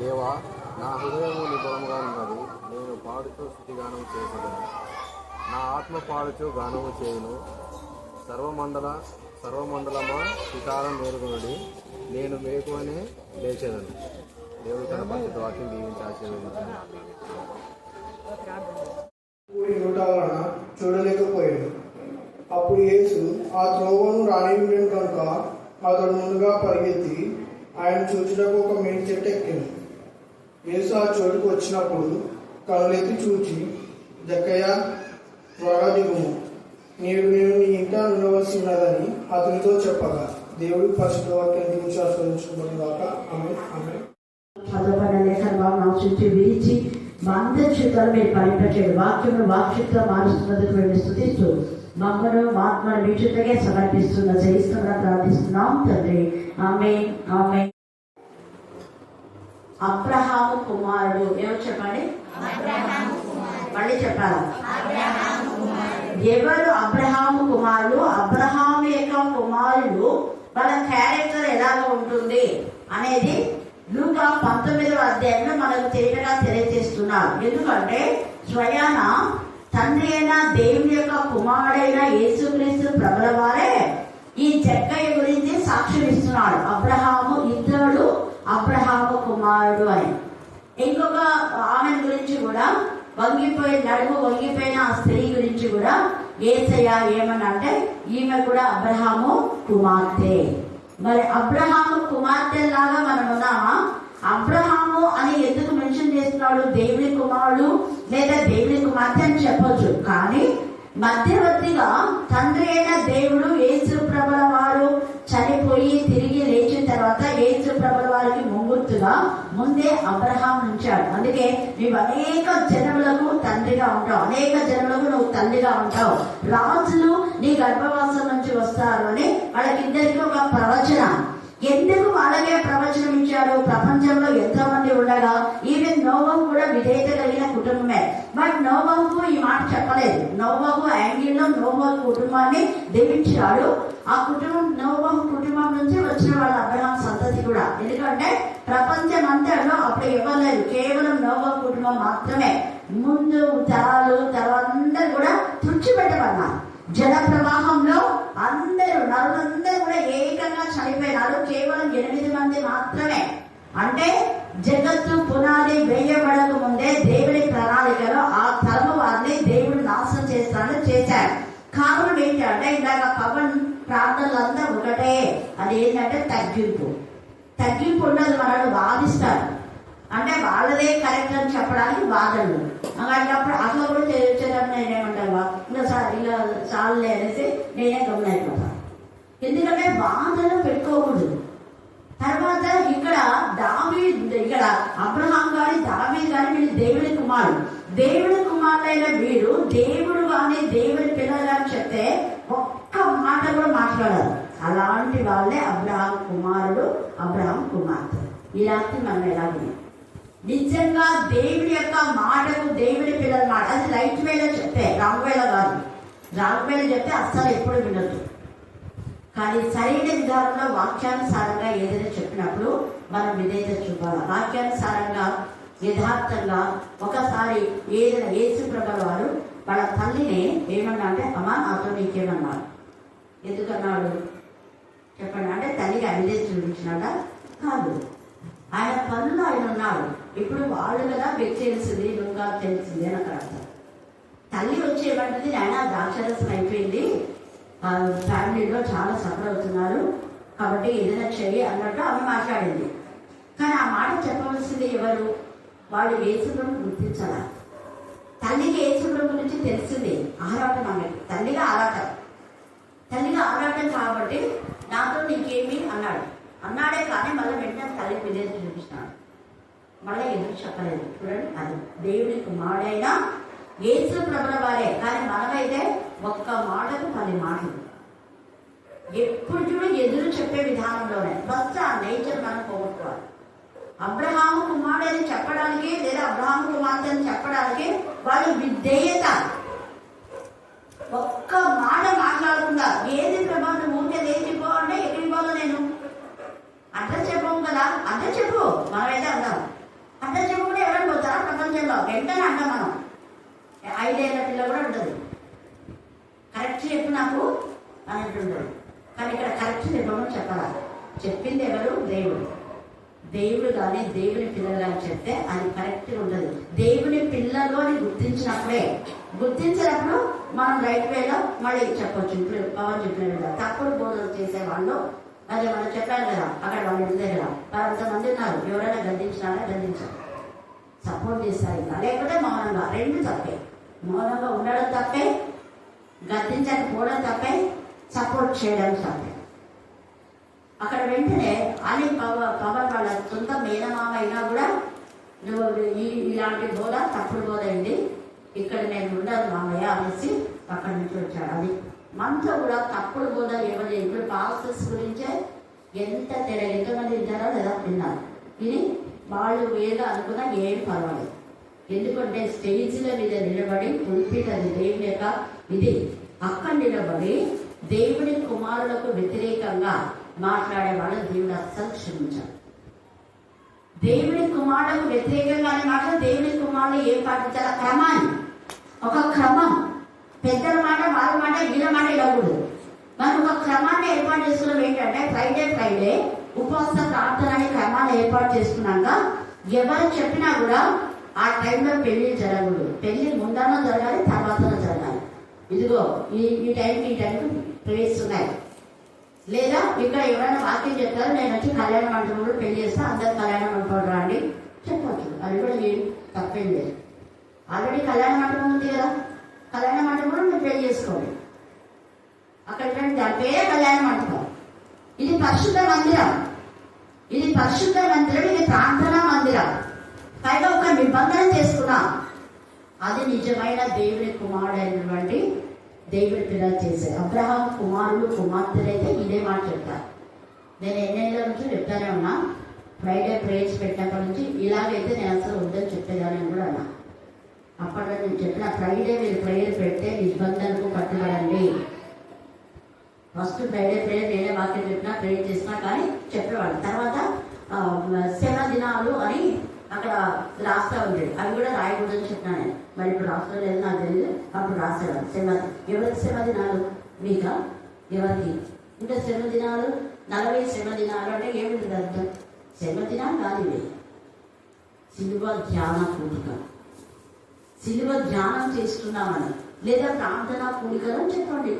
దేవా, నా హృదయము నిబలముగా ఉన్నది, నేను పాడుతూ స్తుతిగానం చేసేదను. నా ఆత్మ పాడుతూ గానము చేయును. సర్వమండలమా శిఖారం మేలుకొనుడి, నేను మేకువనే లేచెదను. దేవుడు తన పరిశుద్ధ వాక్యం దీవించి ఆశీర్వదించాను. వలన చూడలేకపోయాడు. అప్పుడు యేసు ఆ త్రోవను రానివ్వడం కనుక అతడు ముందుగా పరిగెత్తి ఆయన చూచుటకు ఒక మేడి చెట్టు ఎక్కాను. యేసు ఆ చోటుకు వచ్చినప్పుడు కనులెత్తి చూచి, జక్కయ్య, త్వరగా దిగుము, నేను నీ ఇంట ఉండవలసి ఉన్నదని అతనితో చెప్పగా దేవుడి పరిశుద్ధ వాక్యాన్ని గురించి ఆస్వాదించుకున్నాను గాక. ఆమె చదవబడిన లేఖన భాగం చుట్టూ విరిచి మా అందరి చుట్టాలు మీరు పరిపరిచేది వాక్యమును వాక్యంతో మారుస్తున్నందుకు మేము స్తుతిస్తూ మమ్మను ఆత్మను మీ చుట్టగే సమర్పిస్తున్న జయిస్తున్నా ప్రార్థిస్తున్నాం తండ్రి. ఆమేన్. ఆమేన్. అబ్రహాము కుమారుడు ఎవరు చెప్పండి? మళ్ళీ చెప్పాలి. ఎవరు అబ్రహాము కుమారుడు? అబ్రహాము యొక్క కుమారుడు వాళ్ళ క్యారెక్టర్ ఎలాగ ఉంటుంది అనేది లూకా 19వ అధ్యాయంలో మనకు తేలికగా తెలియజేస్తున్నారు. ఎందుకంటే స్వయాన తండ్రి అయిన దేవుని యొక్క కుమారుడైన యేసుక్రీస్తు ప్రభుల వారే ఈ జక్కయ్య గురించి సాక్ష్యం ఇస్తున్నాడు. అబ్రహాము ఇద్దరు అబ్రహాము కుమారుడు అని. ఇంకొక ఆమె గురించి కూడా నడుము వంగిపోయిన ఆ స్త్రీ గురించి కూడా యేసయ్య ఏమని అంటే ఈమె కూడా అబ్రహాము కుమార్తె. మరి అబ్రహాము కుమార్తె లాగా మనం ఉన్నామా? అబ్రహాము అని ఎందుకు మెన్షన్ చేస్తున్నాడు? దేవుని కుమారుడు లేదా దేవుని కుమార్తె అని చెప్పొచ్చు. కానీ మధ్యవర్తిగా తండ్రి అయిన దేవుడు యేసు ప్రభుల వారు చనిపోయి తిరిగి లేచిన తర్వాత యేసు ప్రభుల వారికి ముంగుర్తుగా ముందే అబ్రహాం ఉంచాడు. అందుకే నీవు అనేక జనములకు తండ్రిగా ఉంటావు, అనేక జనములకు నువ్వు తల్లిగా ఉంటావు, రాజులు నీ గర్భవాసం నుంచి వస్తారు అని వాళ్ళకిద్దరికి ఒక ప్రవచనం. ఎందుకు వాళ్ళకే ప్రవచనం ఇచ్చాడు? ప్రపంచంలో ఎంతో మంది ఉండగా ఈవెన్ నోవహు కూడా విధేయత కలిగిన కుటుంబమే. బట్ నోవహుకు ఈ మాట చెప్పలేదు. నోవహు యాంగిల్లో నోవహు కుటుంబాన్ని దీవించాడు. ఆ కుటుంబం నోవహు కుటుంబం నుంచి వచ్చిన వాళ్ళ అబ్రహాం సంతతి కూడా. ఎందుకంటే ప్రపంచం అంతలో అప్పుడు ఇవ్వలేదు, కేవలం నోవహు కుటుంబం మాత్రమే. ముందు తరాలు తర్వాత అందరూ కూడా తుడిచిపెట్టబడ్డారు. జల ప్రవాహంలో నరులందరూ కూడా ఏకంగా చనిపోయినారు. కేవలం 8 మంది మాత్రమే. అంటే జగత్తు పునాది వేయబడక ముందే దేవుడి ప్రణాళికలో ఆ తరము వారిని దేవుడు నాశనం చేశాడు. కారణం ఏంటంటే ఇందాక పవన్ ప్రార్థనలంతా ఒకటే, అది ఏంటంటే తగ్గింపు ఉన్నది. మనల్ని వాదిస్తారు అంటే వాళ్ళదే కరెక్ట్ అని చెప్పడానికి వాదనలు. అలాంటప్పుడు అట్లా కూడా చేసేటప్పుడు నేనేమంటాను, ఇలా చాలులే అనేసి నేనే గమనైపోతాను. ఎందుకంటే వాదనలు పెట్టుకోకూడదు. తర్వాత ఇక్కడ అబ్రహాం గాని దావీదు గాని వీళ్ళు దేవుడి కుమారుడైన వీరు దేవుడు కానీ దేవుడి పిల్లలు అని చెప్తే ఒక్క మాట కూడా మాట్లాడారు. అలాంటి వాళ్ళే అబ్రహాం కుమారుడు, అబ్రహాం కుమార్తె. ఇలాంటి మనం ఎలాగే నిజంగా దేవుడి యొక్క మాటకు దేవుడి పిల్లల మాట అది రైట్ వేలో చెప్తే, రాంగ్ వేలో కాదు. రాంగ్ వేలో చెప్తే అస్సలు ఎప్పుడు వినొద్దు. కానీ సరైన విధానంలో వాక్యానుసారంగా ఏదైనా చెప్పినప్పుడు మనం విధేయత చూపాలి. వాక్యానుసారంగా యథార్థంగా. ఒకసారి ఏదైనా యేసు ప్రభుల వారు వాళ్ళ తల్లిని ఏమన్నా అంటే, అమ్మా నాతో నీకేమన్నాడు? ఎందుకన్నాడు చెప్పండి అంటే తల్లికి అవిధేయత చూపించినాడా? కాదు. ఆయన పనులు ఆయన ఉన్నాడు. ఇప్పుడు వాళ్ళు కదా తెలిసింది, ఇంకా తెలిసింది అని అక్కడ అర్థం. తల్లి వచ్చేవంటిది ఆయన ద్రాక్షరసం అయిపోయింది, ఫ్యామిలీలో చాలా సఫర్ అవుతున్నారు కాబట్టి ఏదైనా చెయ్యి అన్నట్టు ఆమె మాట్లాడింది. కానీ ఆ మాట చెప్పవలసింది ఎవరు? వాళ్ళు యేసుప్రభుని గుర్తించాల. తల్లికి యేసుప్రభు గురించి తెలిసింది. ఆరాటం అన్నట్టు తల్లిగా ఆరాటం కాబట్టి నాతో నీకేమి అన్నాడే కానీ మళ్ళీ వెంటనే తల్లి విధేయత చూపిస్తున్నాడు. మళ్ళీ ఎదురు చెప్పలేదు. చూడండి, అది దేవుడి కుమారుడైన యేసు ప్రభుల వారే. కానీ మనమైతే ఒక్క మాటకు 10 మాటలు. ఎప్పుడు చూడ ఎదురు చెప్పే విధానంలోనే ఫస్ట్ ఆ నేచర్ మనం పోగొట్టుకోవాలి. అబ్రహాము కుమారుడని చెప్పడానికి లేదా అబ్రహాము కుమార్తె అని చెప్పడానికి వాళ్ళు విధేయత. ఒక్క మాట మాట్లాడకుండా ఏది ప్రభావం ఊరికే లేచిపో అంటే ఎక్కడికి పోలో నేను అడ్రస్ చెప్పాము కదా, అడ్రస్ చెప్పు మనమైతే అన్నాం. అని అంటుంటాడు. కానీ ఇక్కడ కరెక్ట్ ఇవ్వమని చెప్పాలా? చెప్పింది ఎవరు? దేవుడు. దేవుడు కానీ దేవుని పిల్లలు కానీ చెప్తే అది కరెక్ట్గా ఉంటుంది. దేవుని పిల్లలు అని గుర్తించినప్పుడు మనం రైట్ వేలో మళ్ళీ చెప్పొచ్చు. ఇప్పుడు పవన్ చెప్పిన విధంగా తప్పుడు బోధనలు చేసేవాళ్ళు అదే మనం చెప్పాను కదా, అక్కడ వాళ్ళు ఇంటి దగ్గర అంతమంది ఉన్నారు. ఎవరైనా గద్దించారు, సపోర్ట్ చేస్తారు, ఇంకా లేకపోతే మౌనంగా. రెండు తప్పే. మౌనంగా ఉండడం తప్పే, గద్దించకపోవడం తప్పే, సపోర్ట్ చేయడం తప్పే. అక్కడ వెంటనే అని పవన్ వాళ్ళ సొంత మేనమామ అయినా కూడా నువ్వు ఇలాంటి బోధ తప్పుడు బోధ అయింది, ఇక్కడ నేను ఉండదు మామయ్య అనేసి అక్కడి నుంచి వచ్చాడు. అది మనతో కూడా తప్పుడు బోధ ఏమని ఇప్పుడు పాస్టర్స్ గురించే ఎంత తేడా. ఎంతమంది విన్నారో లేదా? విన్నారు. ఇది వాళ్ళు ఏదో అనుకున్నా ఏం పర్వాలేదు. ఎందుకంటే స్టేజ్ల మీద నిలబడి పుల్పిట్ అది దేవుని యొక్క ఇది అక్కడ నిలబడి దేవుని కుమారులకు వ్యతిరేకంగా మాట్లాడే వాళ్ళు దేవుడు అస్సలు క్షమించాడు. దేవుని కుమారులకు వ్యతిరేకంగానే మాట్లాడే దేవుని కుమారులు ఏం పాటించాలి? క్రమాన్ని, ఒక క్రమం. పెద్దల మాట, వాళ్ళ మాట, వీళ్ళ మాట ఇవ్వకూడదు. మనం ఒక క్రమాన్ని ఏర్పాటు చేసుకున్నాం. ఏంటంటే ఫ్రైడే ఉపవాస ప్రార్థన అనే క్రమాన్ని ఏర్పాటు చేసుకున్నాక ఎవరు చెప్పినా కూడా ఆ టైంలో పెళ్లి జరగకూడదు. పెళ్లి ముందన జరగాలి, తర్వాత జరగాలి. ఇదిగో ఈ టైంకి ప్రేయర్స్ ఉన్నాయి. లేదా ఇక్కడ ఎవరైనా వాక్యం చెప్తారు, నేను వచ్చి కళ్యాణ మండపంలో పెళ్లి చేస్తా, అందరు కళ్యాణ మండపం రండి చెప్పవచ్చు. అది కూడా ఏం తప్పేం లేదు. ఆల్రెడీ కళ్యాణ మండపం ఉంది కదా, కళ్యాణ మండపంలో మీరు పెళ్లి చేసుకోండి. అక్కడ దాని పేరే కళ్యాణ మండపం. ఇది పరిశుద్ధ మందిరం, ఇది ప్రార్థనా మందిరం. పైగా ఒక నిబంధన చేసుకున్నాం. అది నిజమైన దేవుని కుమారుడైనటువంటి దేవుడి పిల్లలు చేసే అబ్రహాం కుమారులు కుమార్తెలైతే ఇదే మాట చెప్తారు. నేను ఎన్నేళ్ళ నుంచి చెప్తానే ఉన్నా. ఫ్రైడే ప్రేయర్స్ పెట్టినప్పటి నుంచి ఇలాగైతే నేను అసలు వద్దని చెప్పేదాన్ని కూడా అన్నా. అప్పట్లో నేను చెప్పిన ఫ్రైడే మీరు ప్రేయర్ పెడితే నిబంధనకు కట్టుబడండి. ఫస్ట్ ఫ్రైడే ప్రేయర్ నేనే వాక్యం చెప్పినా, ప్రేయర్ చేసినా కానీ చెప్పేవాడు. తర్వాత శవ దినాలు అని అక్కడ రాస్తా ఉండేది. అవి కూడా రాయకూడదని చెప్పినా నేను. మరి ఇప్పుడు రాష్ట్రం లేదు నాకు తెలియదు. అప్పుడు రాసేవాడు ఎవరికి శ్రమ దినాలు? మీకా? ఎవరికి? ఇంకా శ్రమ దినాలు 40 శ్రమ దినాలు అంటే ఏమిటి అర్థం? శ్రమ దినాలు కాదు ఇవి. సిలువ ధ్యాన కూడిక, సిలువ ధ్యానం చేస్తున్నామని లేదా ప్రార్థనా కూడికలు అని చెప్పండి.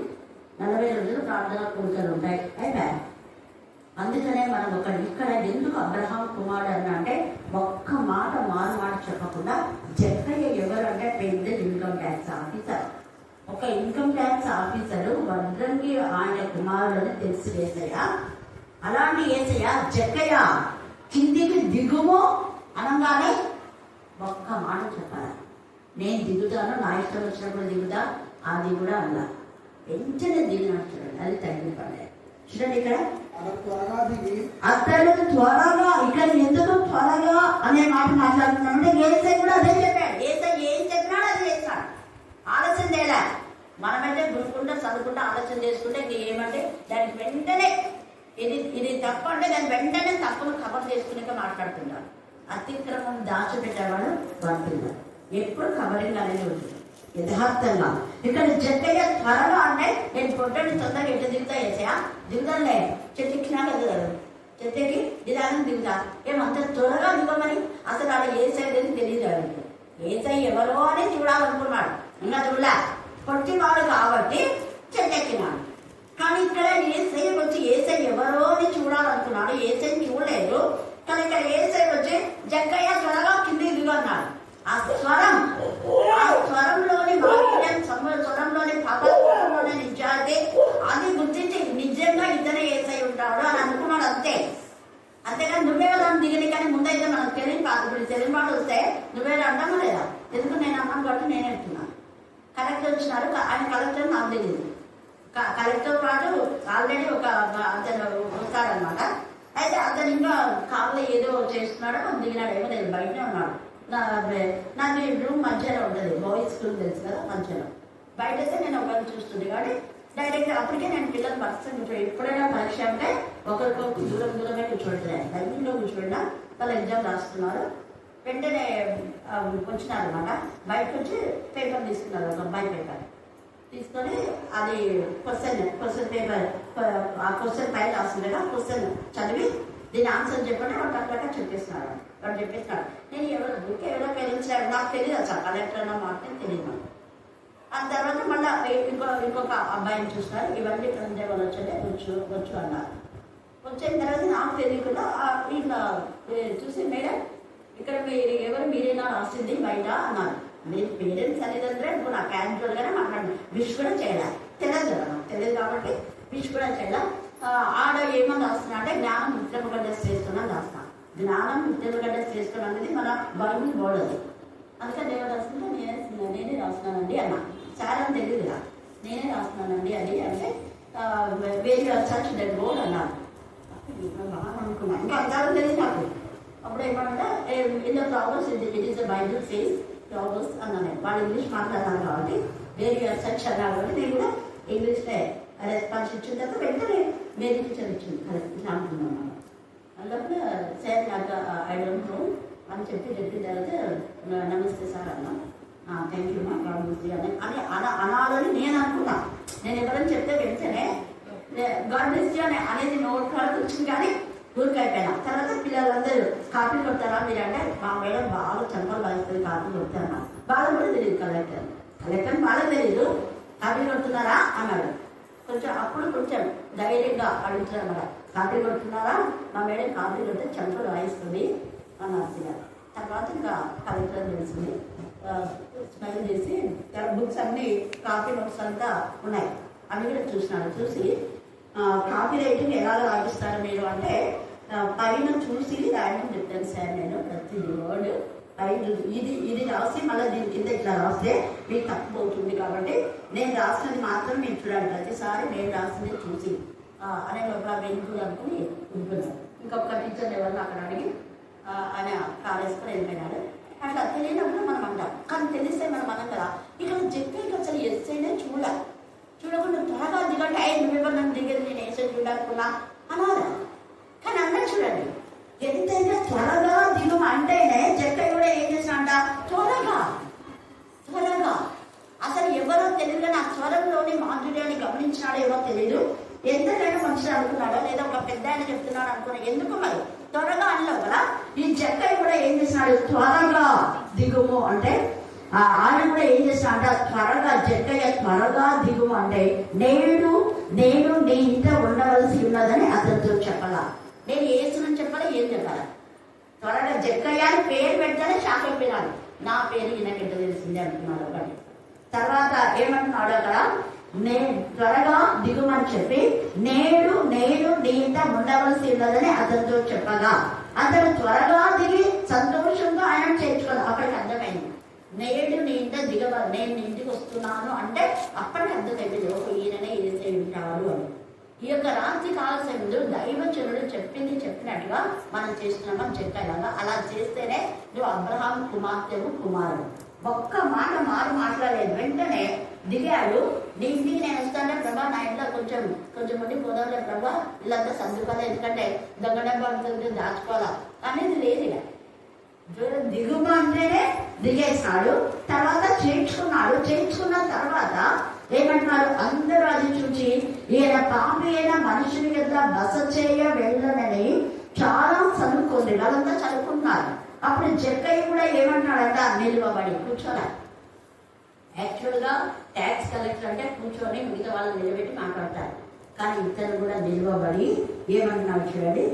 40 రోజులు ప్రార్థనా కూడికలు ఉంటాయి. అయిపోయా. అందుకనే మనం ఇక్కడ ఎందుకు అబ్రహాం కుమారుడు అన్న అంటే ఒక్క మాట మారు మాట చెప్పకుండా జక్కయ్య ఎవరు అంటే పెద్ద ఇన్కమ్ ట్యాక్స్ ఆఫీసర్. ఒక ఇన్కమ్ ట్యాక్స్ ఆఫీసరు వడ్రంగి ఆయన కుమారుడు తెలుసు ఏసయ్య. అలాంటి ఏసయ్య జక్కయ్య కిందికి దిగుము అనగానే ఒక్క మాట చెప్పాలి. నేను దిగుతాను, నా ఇష్టం వచ్చినప్పుడు దిగుతా. అది కూడా అన్నా వెంటనే దిగినట్టు చూడండి. అది తగ్గి పడలేదు. చూడండి ఇక్కడ అతడు త్వరగా, ఇక్కడ ఎందుకు త్వరగా అనే మాట మాట్లాడుతున్నామంటే ఏసై కూడా అదే చెప్పాడు. ఏసై ఏం చెప్పినాడు అది చేస్తాడు. ఆలస్యం చేయలే. మనమైతే గురుకుంటా చదువుకుంటా ఆలస్యం చేసుకుంటే ఏమంటే దానికి వెంటనే ఇది తప్పు అంటే దాన్ని వెంటనే తప్పును కవర్ చేసుకునే మాట్లాడుతున్నాడు. అతిక్రమం దాచిపెట్టేవాడు వర్తిన్నాడు. ఎప్పుడు కవరింగ్ అనేది ఉంటుంది యథార్థంగా. ఇక్కడ జక్కయ్య త్వరగా అంటే నేను పొట్టని తొందరగా ఎట్లా దిగుతా వేసా దిగుతానులే, చెట్టు ఎక్కినాక దిగదు, చెట్టు ఎక్కి దిగాలని దిగుతా. ఏమంత త్వరగా దిగమని అసలు ఆడ ఏసై తెలియదు. ఆవిడ ఏసై ఎవరో అని చూడాలనుకున్నాడు. ఇంకా చూడలే, పొట్టివాడు కాబట్టి చెట్టు ఎక్కినాడు. కానీ ఇక్కడ ఏసై వచ్చి ఏసై ఎవరో అని చూడాలనుకున్నాడు. ఏసైని చూడలేదు. కానీ ఇక్కడ ఏసై వచ్చి జక్కయ్య త్వరగా కింది దిగు అన్నాడు. ఆ స్వరంలోని మాధుర్యం, స్వరంలోని పదలోని నిజాయితీ అది గుర్తించి నిజంగా ఇతనే ఏసై ఉంటాడు అని అనుకున్నాడు. అంతేకాని నువ్వే కదా దిగని. కానీ ముందైతే మనకు తెలియని ఇప్పుడు తెలియని వాడు వస్తే నువ్వే అంటామా లేదా? ఎందుకు నేను అన్నాను కాబట్టి నేనే అంటున్నాను. కలెక్టర్ వచ్చినాడు. ఆయన కలెక్టర్ నాకు తెలియదు. కలెక్టర్ పాటు ఆల్రెడీ ఒక అతను వస్తాడనమాట. అయితే అతను ఇంకా కాళ్ళు ఏదో చేస్తున్నాడో దిగినాడు. ఏమో లేదు, బయటనే ఉన్నాడు. నాకు రూమ్ మధ్యలో ఉంటుంది. బాయ్స్ స్కూల్ తెలుసు కదా, మధ్యలో. బయట అయితే నేను ఒకరిని చూస్తుంది కానీ డైరెక్ట్ అప్పటికే నేను పిల్లలు పర్సన్ కూర్చోండి. ఎప్పుడైనా పరీక్ష అంటే ఒకరికొకరు దూరమే కూర్చోబెట్టలేదు. లైబ్రరీలో కూర్చోబెట్టినా వాళ్ళు ఎగ్జామ్ రాస్తున్నారు. వెంటనే వచ్చినారు అనమాట. బయటకు వచ్చి పేపర్ తీసుకున్నారు. ఒక అబ్బాయి పేపర్ తీసుకొని అది క్వశ్చన్ పేపర్ ఆ క్వశ్చన్ పైన రాస్తుంది కదా, క్వశ్చన్ చదివి దీని ఆన్సర్ చెప్పండి వాడు అట్లా చెప్పేస్తున్నాడు. వాడు చెప్పేస్తున్నాడు నేను ఎవరో పేరెంట్స్ నాకు తెలియదు అసలు కలెక్టర్ అన్న మాట తెలియదు. ఆ తర్వాత మళ్ళీ ఇంకొక అబ్బాయిని చూస్తారు, ఇవన్నీ ఉండే వాళ్ళు వచ్చే వచ్చు అన్నారు. వచ్చిన తర్వాత నాకు తెలియకుండా ఇట్లా చూసి మేడం ఇక్కడ మీరేనా రాసింది బయట అన్నారు. నేను పేరెంట్స్ అనేది అంటే ఇప్పుడు నా క్యాజువల్గానే మాట్లాడినా, విష్ కూడా చేయాలి, తెలియదు కదా నాకు తెలియదు కాబట్టి విష్ కూడా చేయాలి. ఆడ ఏమని రాస్తున్నా అంటే జ్ఞానం ముద్రముగడ్డ చేస్తున్నాను రాస్తాను. జ్ఞానం ముద్రముగడ్డ చేస్తున్నాను అనేది మన బైబిల్ బోర్డు అది. అందుకని నేను రాస్తుంటే నేనే రాస్తున్నానండి అన్నా. సార్ అని తెలియదు కదా, నేనే రాస్తున్నానండి అది అంటే వేరే సర్చ్ దట్ బోర్డ్ అన్నాను. బాగా అనుకున్నాను, ఇంకా అంతా తెలియదు నాకు. అప్పుడు ఏమన్నా in the problems it is the Bible says problems అన్నాను. వాళ్ళు ఇంగ్లీష్ మాట్లాడాలి కాబట్టి వేరే సర్చ్ అన్నారు కాబట్టి నేను కూడా ఇంగ్లీష్లో రెస్పాన్స్ ఇచ్చిన తర్వాత వెంటనే వేరే టీచర్ ఇచ్చింది ఇట్లా అనుకున్నాను. అందులో సార్ నాకు ఐ డోంట్ నో అని చెప్పిన తర్వాత నమస్తే సార్ అన్నా, థ్యాంక్ యూ మా గాడ్ అని అనాలని నేను అనుకున్నా. నేను ఎవరైనా చెప్తే వెంటనే గాడ్ బ్లెస్ యూ అనేది నోట్ కాడికి వచ్చింది కానీ ఊరికి అయిపోయినా. తర్వాత పిల్లలందరూ కాపీ కొడతారా మీరు అంటే మా మేడం బాగా చంపలు బాగుతుంది కాపీ కొడతారా, బాగా కూడా తెలియదు కలెక్టర్ బాగా తెలియదు, కాపీ కొడుతున్నారా అన్నాడు. అప్పుడు కొంచెం ధైర్యంగా అడుగుతున్నారు కదా, కాపీ కొడుతున్నారా, మా మేడం కాపీ కొడితే చంపలు వాయిస్తుంది అన్నారు. తర్వాత ఇంకా కలెక్టర్ తెలిసింది, స్మైల్ చేసి బుక్స్ అన్ని కాపీ నోట్స్ అంతా ఉన్నాయి అవి కూడా చూసినాడు. చూసి కాపీ రైటింగ్ ఎలా రాయిస్తారు మీరు అంటే పైన చూసి రాయడం చెప్తాను సార్ నేను ప్రతి వర్డ్ పైన ఇది రాసి మళ్ళీ దీని కింద ఇట్లా రాస్తే మీకు తప్పు అవుతుంది కాబట్టి నేను రాసినది మాత్రం మీరు చూడండి, ప్రతిసారి నేను రాసింది చూసి అనే ఒక వెనుకలు అనుకుని ఉంటున్నాను. ఇంకొక టీచర్ ఎవరిని అక్కడ అడిగి ఆయన కాలేసుకొని వెళ్ళిపోయినాడు. అట్లా తెలియనప్పుడు మనం అంటాం, కానీ తెలిస్తే మనం అనం కదా. ఇక్కడ చెప్పేకి అసలు ఎస్ఐనే చూడకుండా త్వరగా దిగండి, నువ్వెవరు నన్ను దిగేది నేను ఎస్ఐ చూడాలనుకున్నా అనాలి. కానీ అన్నది చూడండి, ఎంతైనా త్వరగా దిగు అంటేనే జక్క కూడా ఏం చేసినంట త్వరగా అసలు ఎవరో తెలియదు. నా స్వరంలోని మాధుర్యాన్ని గమనించినాడో ఎవరో తెలియదు. ఎంతకైనా మనుషులు అనుకున్నాడో లేదా ఒక పెద్ద ఆయన చెప్తున్నాడు అనుకున్నా, ఎందుకు మరి త్వరగా అనలేవు కదా. ఈ జక్కయ్య కూడా ఏం చేసినాడు, త్వరగా దిగుము అంటే ఆయన కూడా ఏం చేసినాడంట త్వరగా జక్కయ్య త్వరగా దిగుము అంటే నేను నీ ఇంట ఉండవలసి ఉన్నదని అతనితో చెప్పాలా. నేను ఏసునని చెప్పాలా, ఏం చెప్పాలా. త్వరగా జక్కయ్య అని పేరు పెడితేనే షాక్ అయిపోయినాడు, నా పేరు ఈయనకెట్ట తెలిసింది అంటున్నాడు ఒకటి. తర్వాత ఏమంటున్నాడు అక్కడ, నేను త్వరగా దిగుమని చెప్పి నేను నీ ఇంట ఉండవలసి ఉన్నదని అతనితో చెప్పగా అతను త్వరగా దిగి సంతోషంగా ఆయన చేర్చుకోవాలి. అప్పటికి అర్థమైంది, నేడు నీ ఇంట దిగవాలి, నేను నీ ఇంటికి వస్తున్నాను అంటే అప్పటికి అర్థమైంది, ఒక ఈయననే ఏసై ఉంటాడు అని. ఈ యొక్క రాత్రి కాల సమయంలో దైవజనుడు చెప్పినట్టుగా మనం చేస్తున్నామని చెప్పాను. అలా చేస్తేనే నువ్వు అబ్రహాం కుమార్తెవు కుమారుడు. ఒక్క మాట మాట్లాడలేదు, వెంటనే దిగాడు. నీ ఇంటికి నేను వస్తానే ప్రభా నా ఇంట్లో కొంచెం మంది పోదాంలే ప్రభా, ఇల్లంతా సర్దుకోవాలి, ఎందుకంటే దొంగ దాచుకోవాలా అనేది లేదు. ఇక దిగుమ అంటేనే దిగేసినాడు. తర్వాత చేర్చుకున్న తర్వాత ఏమంటున్నారు, అందరూ అది చూసి ఈయన పాపి అయిన మనుషుని కదా బస చేయ వెళ్ళనని చాలా చదువుకోండి, వాళ్ళంతా చదువుకుంటున్నారు. అప్పుడు జక్కయ్య కూడా ఏమంటున్నాడంట, నిలువబడి కూర్చోలే. యాక్చువల్గా ట్యాక్స్ కలెక్టర్ అంటే కూర్చొని మిగతా వాళ్ళని నిలబెట్టి మాట్లాడతారు, కానీ ఇతను కూడా నిలువబడి ఏమంటున్నాడు చూడండి,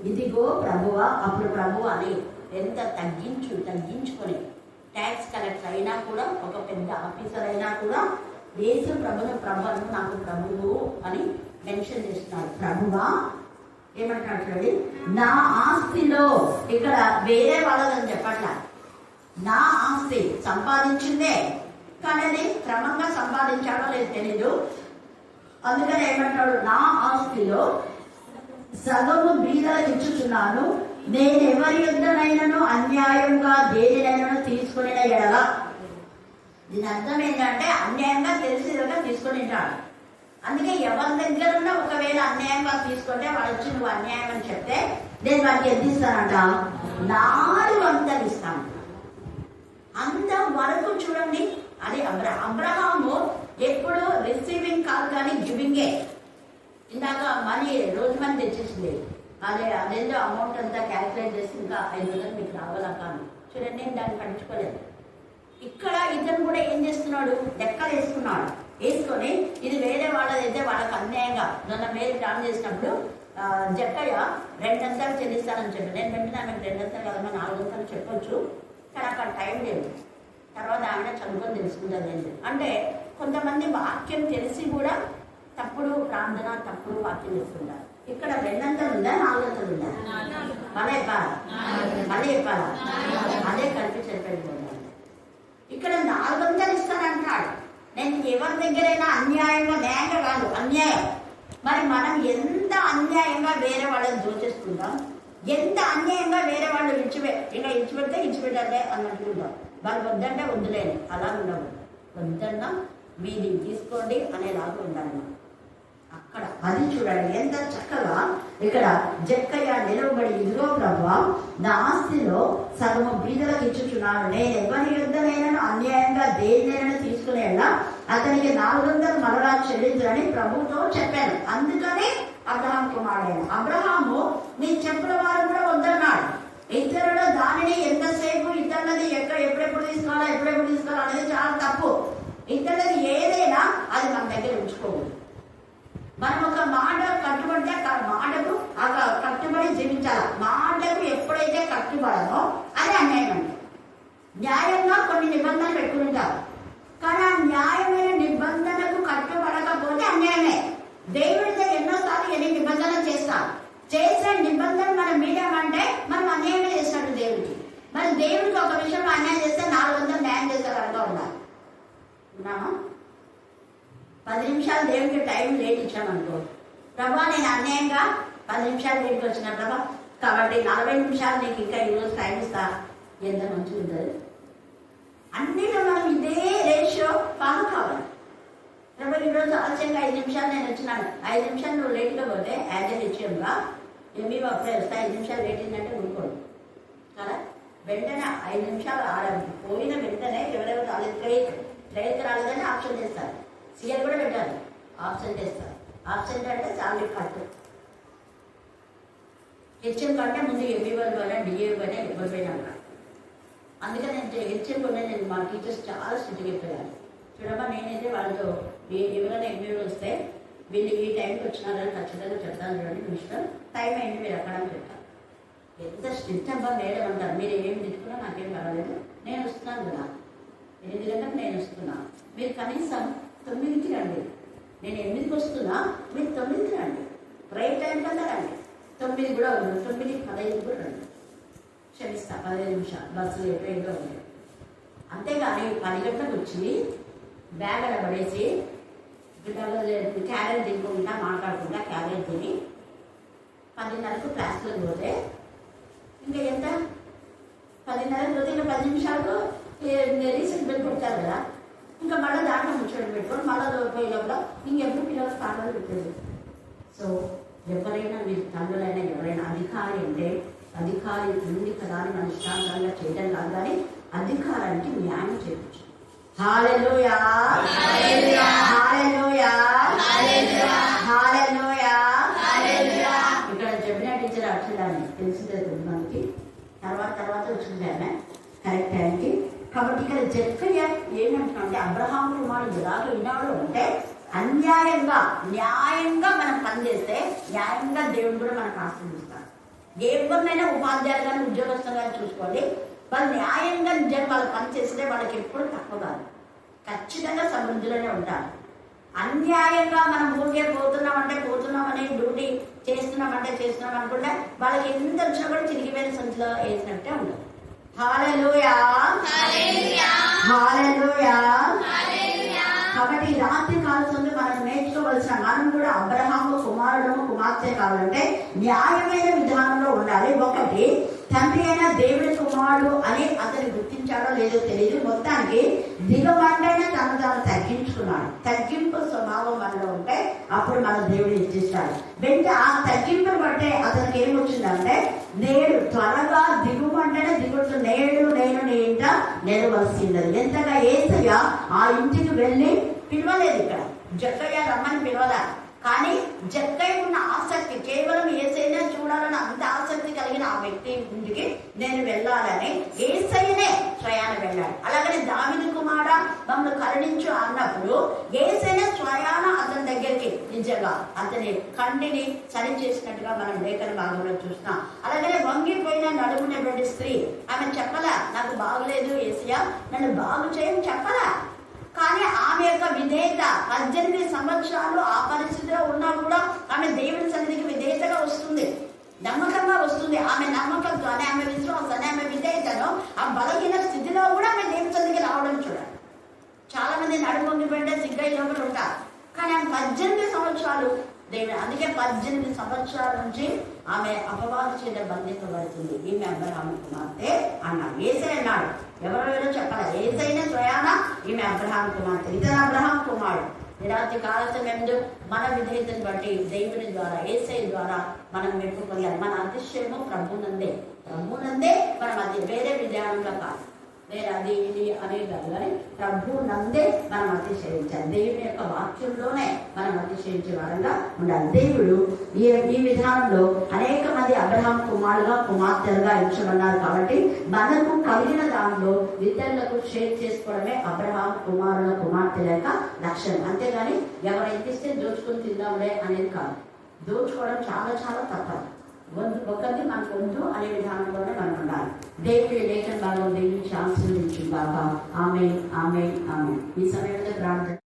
ఇదిగో ప్రభువా. అప్పుడు ప్రభు అని ఎంత తగ్గించుకొని ట్యాక్స్ కలెక్టర్ అయినా కూడా, ఒక పెద్ద ఆఫీసర్ అయినా కూడా యేసు ప్రభువును నాకు ప్రభువు అని మెన్షన్ చేస్తున్నాడు. ప్రభువా ఏమంటున్నాడు చూడండి, నా ఆస్తిలో, ఇక్కడ వేరే వాళ్ళదని చెప్పట్లా, నా ఆస్తి సంపాదించిందే, కానీ అది క్రమంగా సంపాదించాడో లేదు తెలీదు. అందుకని ఏమంటాడు, నా ఆస్తిలో సగము బీదలకు ఇచ్చుచున్నాను, నేను ఎవరి యుద్ధనైనను అన్యాయంగా దేనినైనా తీసుకునే ఎడల. దీని అర్థం ఏంటంటే అన్యాయంగా తెలిసిగా తీసుకొని ఉంటాడు. అందుకే ఎవరి దగ్గర ఉన్నా ఒకవేళ అన్యాయంగా తీసుకుంటే వాడు వచ్చి నువ్వు అన్యాయం అని చెప్తే నేను వాడికి ఎంత ఇస్తానంట, 4 వంతలు ఇస్తాను. అంతవరకు చూడండి, అది అబ్రహాము ఎప్పుడు రిసీవింగ్ కాదు కానీ గివింగే. ఇందాక మనీ రోజు మనీ తెచ్చేసింది, అదేందో అమౌంట్ అంతా క్యాల్కులేట్ చేసి ఇంకా 500 మీకు రావాలా కాను చూడండి, నేను దాన్ని పట్టించుకోలేదు. ఇక్కడ ఇతను కూడా ఏం చేస్తున్నాడు, లెక్కలు వేసుకున్నాడు. వేసుకొని ఇది వేరే వాళ్ళదైతే వాళ్ళకి అన్యాయంగా నన్ను మేలు ప్లాన్ చేసినప్పుడు జక్కయ్య 200 చెల్లిస్తానని చెప్పి, నేను వెంటనే ఆమెకు 200 కదమ్మా 400 చెప్పొచ్చు, కానీ అక్కడ టైం లేదు, తర్వాత ఆమె చదువుకొని తెలుసుకుంటుంది. అంటే కొంతమంది వాక్యం తెలిసి కూడా తప్పుడు ప్రార్థన, తప్పుడు వాక్యం చేస్తుంటారు. ఇక్కడ 200 ఉందా 400 ఉందా? మళ్ళీ చెప్పాలా? అదే కలిపి చెప్పేది. ఇక్కడ 400 ఇస్తానంటాడు. నేను ఎవరి దగ్గరైనా అన్యాయంగా, న్యాయంగా కాదు అన్యాయం. మరి మనం ఎంత అన్యాయంగా వేరే వాళ్ళని దోచేస్తుంటాం, ఎంత అన్యాయంగా వేరే వాళ్ళు ఇచ్చిపెడితే ఇచ్చిపెట్టాలే అన్నట్టుకుంటాం. వాళ్ళు వద్దంటే వద్దులేని అలా ఉండవు, వద్దన్నా మీది తీసుకోండి అనేలాగా ఉండాలి. అక్కడ అది చూడండి ఎంత చక్కగా ఇక్కడ జక్కయ్య నిలవబడి, ఇదిగో ప్రభువా నా ఆస్తిలో సగము బీదలకు ఇచ్చుచున్నాను, నేను ఎవరి యుద్ధనైనా అన్యాయంగా దేనినైనా తీసుకునేలా అతనికి 400 మరలా చెల్లించాలని ప్రభుతో చెప్పాను. అందుకని అబ్రహాం కుమారుడైన అబ్రహాము నీ చెప్పుల వారు కూడా వద్దన్నాడు. ఇతరుడు దానిని ఎంతసేపు ఇతరులది ఎప్పుడెప్పుడు తీసుకోవాలా అనేది చాలా తప్పు. ఇతరులది ఏదైనా అది మన దగ్గర ఉంచుకోకూడదు. మనం ఒక మాట కట్టుబడితే మాటకు కట్టుబడి జీవించాలి. మాటకు ఎప్పుడైతే కట్టుబడదో అది అన్యాయం అంటే. న్యాయంగా కొన్ని నిబంధనలు పెట్టుకుంటారు, కానీ ఆ న్యాయమైన నిబంధనకు కట్టుబడకపోతే అన్యాయమే. దేవుడితో ఎన్నోసార్లు ఎన్ని నిబంధనలు చేసిన నిబంధన మనం మీడామంటే మనం అన్యాయమే చేస్తాడు దేవుడికి. మరి దేవుడికి ఒక విషయం అన్యాయం చేస్తే 400 న్యాయం చేసే వరగా ఉండాలి. ఉన్నామా? 10 నిమిషాలు దేవుడికి టైం లేట్ ఇచ్చామనుకో, ప్రభా నేను అన్యాయంగా 10 నిమిషాలు లేట్కి వచ్చిన ప్రభా, కాబట్టి 40 నిమిషాలు నీకు ఇంకా ఈరోజు టైం ఇస్తా, ఎంత మంచిగా ఉంటుంది. అన్నిలో మనం ఇదే రేషియో ఫాలో కావాలి. ప్రభా ఈరోజు ఆలస్యంగా 5 నిమిషాలు నేను వచ్చినాను, 5 నిమిషాలు నువ్వు లేట్గా పోతే యాజ్ విషయంగా ఏమీ అప్పుడే వస్తా, 5 నిమిషాలు లేట్ అయిందంటే ఊరుకోడు కదా. వెంటనే 5 నిమిషాలు పోయిన వెంటనే ఎవరెవరు రాలేదు, ట్రైన్కి రాలేదని ఆప్షన్ చేస్తారు. సీఎల్ కూడా పెట్టారు, ఆప్షన్ చేస్తారు. ఆప్షన్ అంటే శాలరీ కట్. హెచ్ఎం కంటే ముందు ఎంబీఓ పోయినా డిఏ పోయినా ఎవరు పోయినా అన్నారు. అందుకని నేను హెచ్ఎం కూడా నేను మా టీచర్స్ చాలా స్ట్రిక్ట్గా చెప్పాను. చూడమ్మా నేనైతే వాళ్ళతో ఎవరైనా ఎంబీఓ వస్తే వీళ్ళు ఈ టైంకి వచ్చినారని ఖచ్చితంగా చెప్తాను, చూడండి మీ ఇష్టం, టైం అయింది మీరు ఎక్కడ అని చెప్తాను. ఎంత స్ట్రిక్ట్ అబ్బా మేడం అంటారు, మీరు ఏం తిట్టుకున్నా నాకేం పర్వాలేదు, నేను వస్తున్నాను కదా 8 గంటలకు నేను వస్తున్నాను, మీరు కనీసం 9కి రండి. నేను 8కి వస్తున్నా, మీరు 9కి రండి, రైట్ టైం కల్లా రండి. 9 కూడా ఉంది, 9:15 కూడా రండి, క్షమిస్తా 15 నిమిషాలు బస్సు ట్రైన్లో ఉంది. అంతేగాని 10 గంటలకు వచ్చి బ్యాగ్ అలా పడేసి క్యారెట్ తినుకుంటా మాట్లాడుకుంటా క్యారెట్ తిని 10:30కు క్లాస్లోకి పోతే ఇంకా ఎంత 10:30కు పోతే ఇంకా 10 నిమిషాలకు రీసెంట్ బిల్ పెట్టారు కదా, ఇంకా మళ్ళీ దాంట్లో ముచ్చట పెట్టుకొని మళ్ళీ పోయే లోపల ఇంకెప్పుడు పిల్లలకు పాఠాలు పెట్టలేదు. సో ఎవరైనా మీరు తండ్రులైనా ఎవరైనా అధికారి అంటే అధికారి ఉంది కదా అని మన ఇష్టాంతంగా చేయడం కాదు, కానీ అధికారానికి న్యాయం చేయించు. హల్లెలూయా హల్లెలూయా హల్లెలూయా. ఇక్కడ జబినా టీచర్ అక్షరాన్ని తెలిసిందే మనకి, తర్వాత వచ్చింది ఆమె కరెక్ట్ టైంకి. కాబట్టి ఇక్కడ జక్కయ్య ఏమంటున్నామంటే అబ్రహాం కుమారుడు ఎలాగో విన్నాడు అంటే అన్యాయంగా న్యాయంగా మనం పనిచేస్తే న్యాయంగా దేవుడు కూడా మనకు ఆశీర్వదిస్తాడు. ఎవరినైనా ఉపాధ్యాయులు కానీ ఉద్యోగస్తులు కానీ చూసుకోండి, వాళ్ళు న్యాయంగా నిజంగా వాళ్ళు పని చేస్తే వాళ్ళకి ఎప్పుడు తక్కువ కాదు, ఖచ్చితంగా సమృద్ధిలోనే ఉంటారు. అన్యాయంగా మనం ఊరికే పోతున్నామని డ్యూటీ చేస్తున్నాం అనుకుంటే వాళ్ళకి ఎంత వచ్చినా కూడా చిరిగిపోయిన సంచిలో వేసినట్టే ఉండదు. హల్లెలూయా హల్లెలూయా. కాబట్టి రాత్రి కాల్సింది మనం నేర్చుకోవలసిన మనం కూడా అబ్రహాము కుమార్తె కావాలంటే న్యాయమైన విధానంలో ఉండాలి. ఒకటి తండ్రి అయిన దేవుడి కుమారుడు అని అతను గుర్తించాడో లేదో తెలియదు, మొత్తానికి దిగమంటనే తను తగ్గించుకున్నాడు. తగ్గింపు స్వభావం మనలో ఉంటే అప్పుడు మన దేవుడు ఇచ్చిస్తాడు. వెంట ఆ తగ్గింపును బట్టే అతనికి ఏమొచ్చిందంటే నేడు త్వరగా దిగుమంటనే దిగుతూ నేను నీ ఇంట నిలవలసింది. ఎంతగా యేసయ్య ఆ ఇంటికి వెళ్ళి పిలవలేదు. ఇక్కడ జక్కయ్య రమ్మని పిలవలా. కానీ జక్కయ్య ఉన్న ఆసక్తి కేవలం యేసయ్యనే చూడాలని అంత ఆసక్తి కలిగిన ఆ వ్యక్తి ఇంటికి నేను వెళ్ళాలని యేసయ్యనే స్వయాన వెళ్ళాడు. అలాగని దావీదు కుమారుడా మమ్మల్ని కరుణించు అన్నప్పుడు యేసయ్యనే స్వయాన అతని దగ్గరికి నిజంగా అతని కంటిని సరి చేసినట్టుగా మనం లేఖన భాగంలో చూస్తున్నాం. అలాగనే వంగిపోయిన నడుమునటువంటి స్త్రీ, ఆమె చెప్పలా నాకు బాగలేదు యేసయ్య నన్ను బాగు చేయని చెప్పలా. కానీ ఆమె యొక్క విధేయత 18 సంవత్సరాలు ఆ పరిస్థితిలో ఉన్నా కూడా ఆమె దేవుని సన్నిధికి విధేయతగా వస్తుంది, నమ్మకంగా వస్తుంది. ఆమె నమ్మకంతో ఆమె విశ్వాసాన్ని ఆమె విధేయతను ఆ బలహీన స్థితిలో కూడా ఆమె దేవుని సన్నిధికి రావడం చూడాలి. చాలా మంది నడుమొంగిపోయింటే సిగ్గయ్య లోపల ఉంటారు. కానీ ఆమె 18 సంవత్సరాలు దేవుడు, అందుకే 18 సంవత్సరాల నుంచి ఆమె అపవాది చేత బంధింపబడుతుంది. ఈమె అబ్రహాము కుమార్తె అన్నాడు. యేసయ్య అన్నాడు, ఎవరెవరో చెప్పాలి, యేసయ్యనే స్వయాన ఈమె అబ్రహాము కుమార్తె, ఇతను అబ్రహాము కుమారుడు. నిరాతి కాల సమయంలో మన విధేయతను బట్టి దేవుని ద్వారా యేసయ్య ద్వారా మనం మెప్పుకోవాలి. మన అతిశయము ప్రభునందే మనం అది వేరే విధానంలో కాదు, వేరే అది ఇది అనేది కాదు, కానీ ప్రభు నందే మనం అతిశయించాలి. దేవుని యొక్క వాక్యంలోనే మనం అతిశయించే వారంగా ఉండాలి. దేవుడు ఈ విధానంలో అనేక మంది అబ్రహాం కుమారులుగా కుమార్తెలుగా ఎంచబడ్డారు. కాబట్టి మనకు కలిగిన దానిలో ఇతరులకు షేర్ చేసుకోవడమే అబ్రహాం కుమారుల కుమార్తెల యొక్క లక్ష్యం. అంతేగాని ఎవరైతే ఇస్తే దోచుకొని తిందాంలే అనేది కాదు. దోచుకోవడం చాలా చాలా తప్పదు. ఒకరిని మనకు వద్దు అనే విధానంలోనే మనం ఉండాలి. దేవుడి లేఖన భాగం దేవుని ఆశీర్వదించు బాబా. ఆమేన్ ఆమేన్ ఆమేన్. ఈ సమయంలో ప్రార్థన